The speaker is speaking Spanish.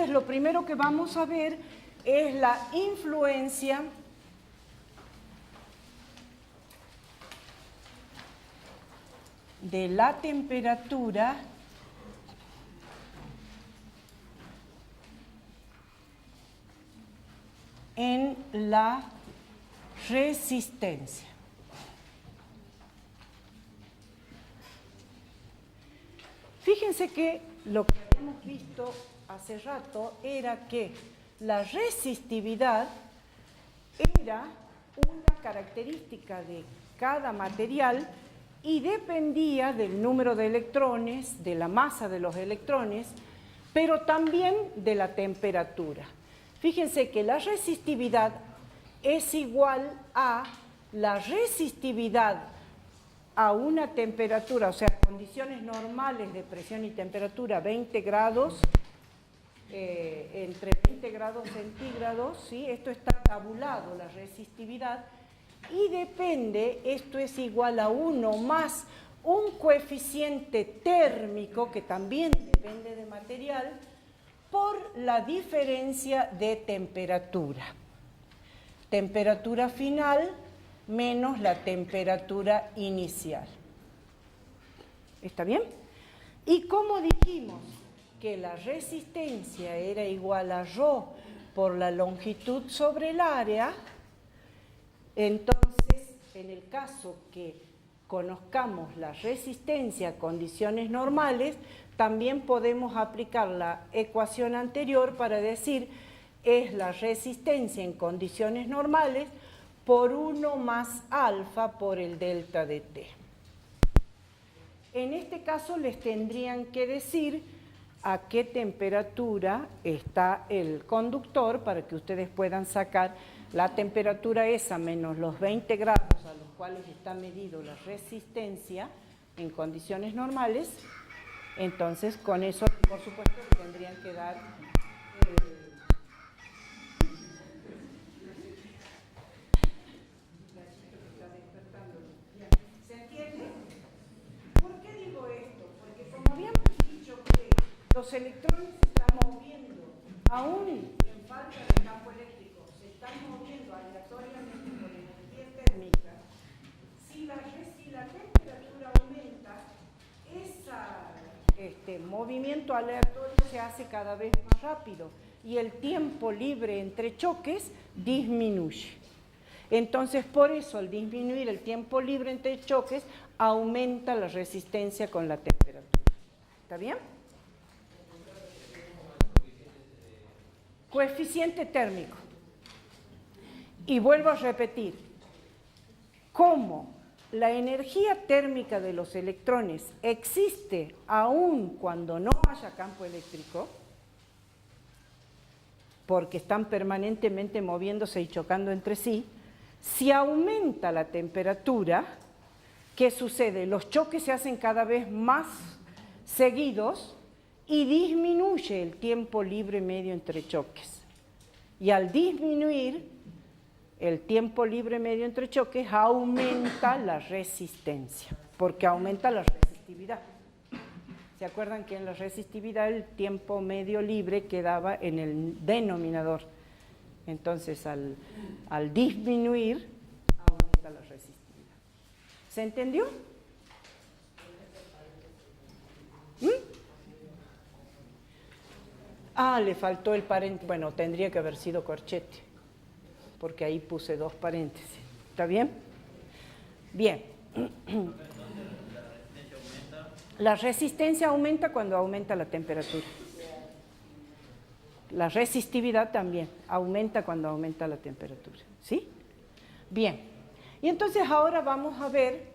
Entonces, lo primero que vamos a ver es la influencia de la temperatura en la resistencia. Fíjense que lo que habíamos visto hace rato era que la resistividad era una característica de cada material y dependía del número de electrones, de la masa de los electrones, pero también de la temperatura. Fíjense que la resistividad es igual a la resistividad a una temperatura, o sea, condiciones normales de presión y temperatura, 20 grados, entre 20 grados centígrados, ¿sí? Esto está tabulado, la resistividad, y depende, esto es igual a 1 más un coeficiente térmico, que también depende de material, por la diferencia de temperatura. Temperatura final menos la temperatura inicial. ¿Está bien? Y como dijimos que la resistencia era igual a ρ por la longitud sobre el área, entonces, en el caso que conozcamos la resistencia a condiciones normales, también podemos aplicar la ecuación anterior para decir es la resistencia en condiciones normales por 1 más alfa por el delta de T. En este caso les tendrían que decir a qué temperatura está el conductor para que ustedes puedan sacar la temperatura esa menos los 20 grados a los cuales está medido la resistencia en condiciones normales. Entonces, con eso, por supuesto, tendrían que dar ¿se entiende? ¿Por qué digo esto? Porque como habíamos dicho que los electrones se están moviendo, aún en falta de campo eléctrico, se están moviendo aleatoriamente por energía térmica, si la temperatura aumenta, ese movimiento aleatorio se hace cada vez más rápido y el tiempo libre entre choques disminuye. Entonces, por eso, al disminuir el tiempo libre entre choques, aumenta la resistencia con la temperatura. ¿Está bien? Coeficiente térmico. Y vuelvo a repetir, como la energía térmica de los electrones existe aún cuando no haya campo eléctrico, porque están permanentemente moviéndose y chocando entre sí, si aumenta la temperatura, ¿qué sucede? Los choques se hacen cada vez más seguidos y disminuye el tiempo libre medio entre choques. Y al disminuir el tiempo libre medio entre choques, aumenta la resistencia, porque aumenta la resistividad. ¿Se acuerdan que en la resistividad el tiempo medio libre quedaba en el denominador? Entonces, al disminuir, aumenta la resistividad. ¿Se entendió? Le faltó el paréntesis. Bueno, tendría que haber sido corchete, porque ahí puse 2 paréntesis. ¿Está bien? Bien. La resistencia aumenta cuando aumenta la temperatura. La resistividad también aumenta cuando aumenta la temperatura. ¿Sí? Bien. Y entonces ahora vamos a ver